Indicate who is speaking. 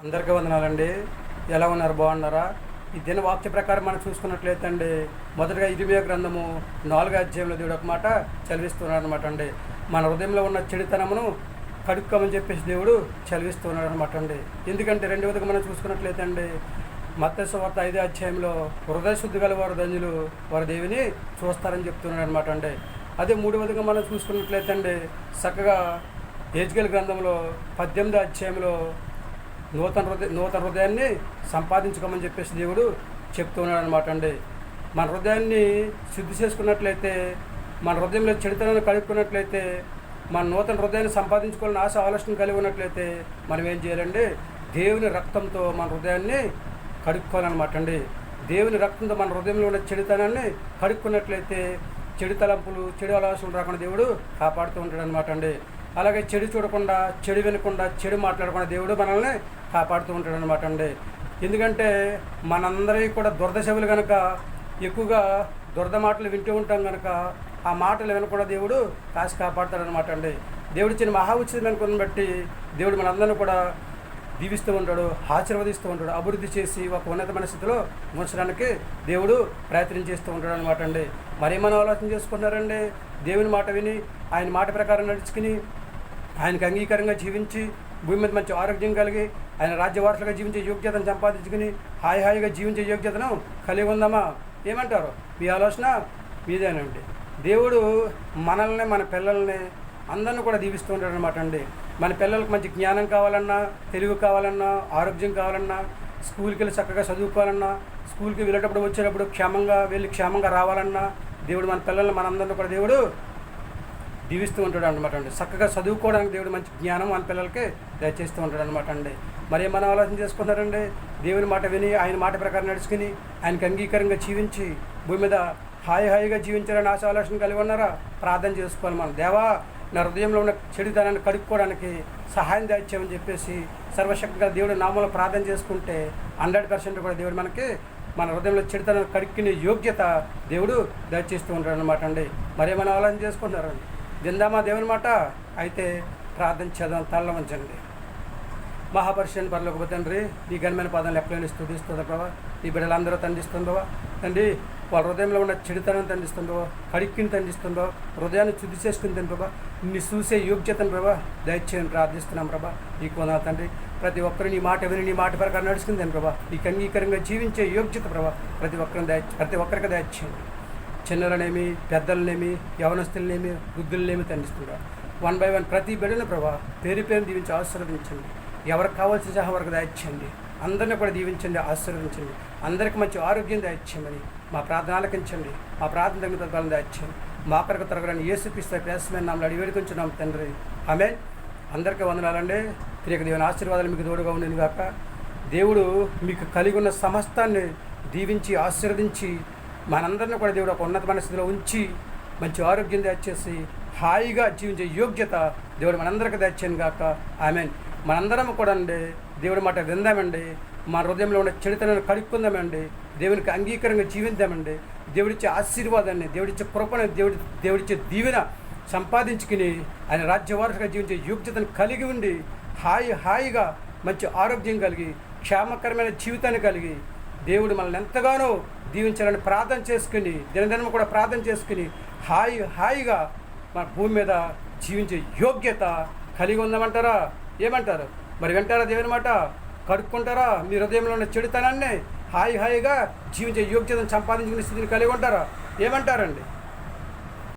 Speaker 1: అందరికీ వందనాలండి. ఎలా ఉన్నారు? బాగున్నారా? ఈ దిన వాక్య ప్రకారం మనం చూసుకున్నట్లయితే అండి, మొదటగా ఇరిమియా గ్రంథము 4వ అధ్యాయంలో దేవుడు ఒక మాట చదివిస్తున్నాడు అనమాట అండి. మన హృదయంలో ఉన్న చెడుతనమును కడుక్కోమని చెప్పేసి దేవుడు చదివిస్తున్నాడు అనమాట అండి. ఎందుకంటే రెండవదిగా మనం చూసుకున్నట్లయితే అండి, మత్తయి సువార్త 5వ అధ్యాయంలో హృదయ శుద్ధి గల వారు ధన్యులు, వారు దేవుని చూస్తారని చెప్తున్నాడు అనమాట అండి. అదే మూడవదిగా మనం చూసుకున్నట్లయితే అండి, చక్కగా హెజ్కేలు గ్రంథంలో 18వ అధ్యాయంలో నూతన హృదయాన్ని సంపాదించుకోమని చెప్పేసి దేవుడు చెప్తున్నాడు అనమాట అండి. మన హృదయాన్ని శుద్ధి చేసుకున్నట్లయితే, మన హృదయంలో చెడుతనాన్ని కలుపుకున్నట్లయితే, మన నూతన హృదయాన్ని సంపాదించుకోవాలని ఆశ ఆలోచన కలిగి ఉన్నట్లయితే మనం ఏం చేయాలండి? దేవుని రక్తంతో మన హృదయాన్ని కడుక్కోవాలన్నమాట అండి. దేవుని రక్తంతో మన హృదయంలో ఉన్న చెడుతనాన్ని కడుక్కున్నట్లయితే చెడు తలంపులు, చెడు ఆలోచనలు రాకుండా దేవుడు కాపాడుతూ ఉంటాడు అనమాట అండి. అలాగే చెడు చూడకుండా, చెడు వినకుండా, చెడు మాట్లాడకుండా దేవుడు మనల్ని కాపాడుతూ ఉంటాడు అనమాట అండి. ఎందుకంటే మనందరికీ కూడా దురద చెవులు కనుక ఎక్కువగా దురద మాటలు వింటూ ఉంటాం కనుక ఆ మాటలు వినకుండా దేవుడు కాసి కాపాడుతాడు అనమాట అండి. దేవుడు చిన్న మహా ఉచితమైన కొన్ని బట్టి దేవుడు మనందరినీ కూడా దీవిస్తూ ఉంటాడు, ఆశీర్వదిస్తూ ఉంటాడు, అభివృద్ధి చేసి ఒక ఉన్నతమైన స్థితిలో ఉంచడానికి దేవుడు ప్రయత్నం చేస్తూ ఉంటాడు అనమాట అండి. మరేమన్నా ఆలోచన చేసుకుంటున్నారండి? దేవుని మాట విని ఆయన మాట ప్రకారం నడుచుకుని ఆయనకు అంగీకారంగా జీవించి భూమి మీద మంచి ఆరోగ్యం కలిగి ఆయన రాజ్యవారసులుగా జీవించే యోగ్యతను సంపాదించుకుని హాయిగా జీవించే యోగ్యతను కలిగి ఉందామా? ఏమంటారు? మీ ఆలోచన మీదేనండి. దేవుడు మనల్ని, మన పిల్లల్ని అందరిని కూడా దీవిస్తూ ఉంటాడు అనమాట అండి. మన పిల్లలకు మంచి జ్ఞానం కావాలన్నా, తెలివి కావాలన్నా, ఆరోగ్యం కావాలన్నా, స్కూల్కి వెళ్ళి చక్కగా చదువుకోవాలన్నా, స్కూల్కి వెళ్ళేటప్పుడు వచ్చేటప్పుడు క్షేమంగా రావాలన్నా దేవుడు మన పిల్లల్ని, మనందరిని కూడా దేవుడు దీవిస్తూ ఉంటాడు అనమాట అండి. చక్కగా చదువుకోవడానికి దేవుడు మంచి జ్ఞానం మన పిల్లలకి దయచేస్తూ ఉంటాడు అనమాట అండి. మరి మనం ఆలోచన చేసుకుంటారండి? దేవుని మాట విని ఆయన మాట ప్రకారం నడుచుకుని ఆయనకి అంగీకారంగా జీవించి భూమి మీద హాయిగా జీవించాలని ఆశ ఆలోచన కలిగి ఉన్నారా? ప్రార్థన చేసుకోవాలి మనం. దేవా, నా హృదయంలో ఉన్న చెడుతనాన్ని కడుక్కోవడానికి సహాయం దయచేయమని చెప్పేసి సర్వశక్తిగా దేవుడి నామంలో ప్రార్థన చేసుకుంటే 100% కూడా దేవుడు మనకి మన హృదయంలో చెడుతనాన్ని కడుక్కునే యోగ్యత దేవుడు దయచేస్తూ ఉంటాడు అనమాట అండి. మరేమైనా ఆలోచన చేసుకుంటున్నారండి? విందామా దేవుని మాట? అయితే ప్రార్థన చేద్దాం. తల్ల వంచండి. మహాపరిషుని పరలోకపు తండ్రి, ఈ ఘనమైన పాదాలు ఎక్కడైనా స్తుతిస్తుంది ప్రభా. ఈ బిడ్డలందరూ తండిస్తుందో తండ్రి, వాళ్ళ హృదయంలో ఉన్న చెడుతనం తండిస్తుందో, కడిక్కిని తండిస్తుందో, హృదయాన్ని శుద్ధి చేసుకుని తండ్రి ప్రభా, నిన్ను చూసే యోగ్యతను ప్రభా దయచేయని ప్రార్థిస్తున్నాం ప్రభా. ఈ కొనా తండ్రి, ప్రతి ఒక్కరు నీ మాట విని నీ మాట ప్రకారం నడుచుకుందని ప్రభా, నీకు అంగీకారంగా జీవించే యోగ్యత ప్రభా ప్రతి ఒక్కరికి దయచేయండి. చిన్నలనేమి, పెద్దలనేమి, యవనస్తులనేమి, వృద్ధులనేమి తండిస్తున్నారు. 1 by 1 ప్రతి బిడ్డను ప్రభా పేరు దీవించి ఆశీర్వదించండి. ఎవరికి కావాల్సిన సహా వరకు దయచేయండి. అందరినీ కూడా దీవించండి, ఆశీర్వదించండి. అందరికీ మంచి ఆరోగ్యం దయచేయమని మా ప్రార్థన ఆలకించండి. మా ప్రార్థన తగిన తత్వాలను దయచేయండి. మా కొరకు తరగని యేసుక్రీస్తు ప్రయాసమైన నామములో అడిగి వేడుకొంచున్నాం తండ్రి. ఆమేన్. అందరికీ వందనాలండి. ప్రియ దేవుని ఆశీర్వాదాలు మీకు తోడుగా ఉండేది కాక దేవుడు మీకు కలిగి ఉన్న సమస్తాన్ని దీవించి ఆశీర్వదించి మనందరినీ కూడా దేవుడు ఒక ఉన్నతమైన స్థితిలో ఉంచి మంచి ఆరోగ్యం దయచేసి హాయిగా జీవించే యోగ్యత దేవుడు మనందరికీ దయచేయను గాక. ఆమేన్. మనందరం కూడా అండి దేవుడి మాట విందామండి. మన హృదయంలో ఉన్న చెడుతనాన్ని కడుక్కుందామండి. దేవునికి అంగీకారంగా జీవిద్దామండి. దేవుడిచ్చే ఆశీర్వాదాన్ని, దేవుడిచ్చే కృపను, దేవుడిచ్చే దీవెన సంపాదించుకుని ఆయన రాజ్యవారసుగా జీవించే యోగ్యతను కలిగి ఉండి హాయిగా మంచి ఆరోగ్యం కలిగి క్షేమకరమైన జీవితాన్ని కలిగి దేవుడు మనల్ని ఎంతగానో దీవించాలని ప్రార్థన చేసుకుని దినదినం కూడా ప్రార్థన చేసుకుని హాయిగా మన భూమి మీద జీవించే యోగ్యత కలిగి ఉందామంటారా? ఏమంటారు? మరి వింటారా దేవుని మాట? కడుక్కుంటారా? మీ హృదయంలో ఉన్న చెడుతనాన్ని హాయిగా జీవించే యోగ్యతను సంపాదించుకునే స్థితిని కలిగి ఉంటారా? ఏమంటారండి?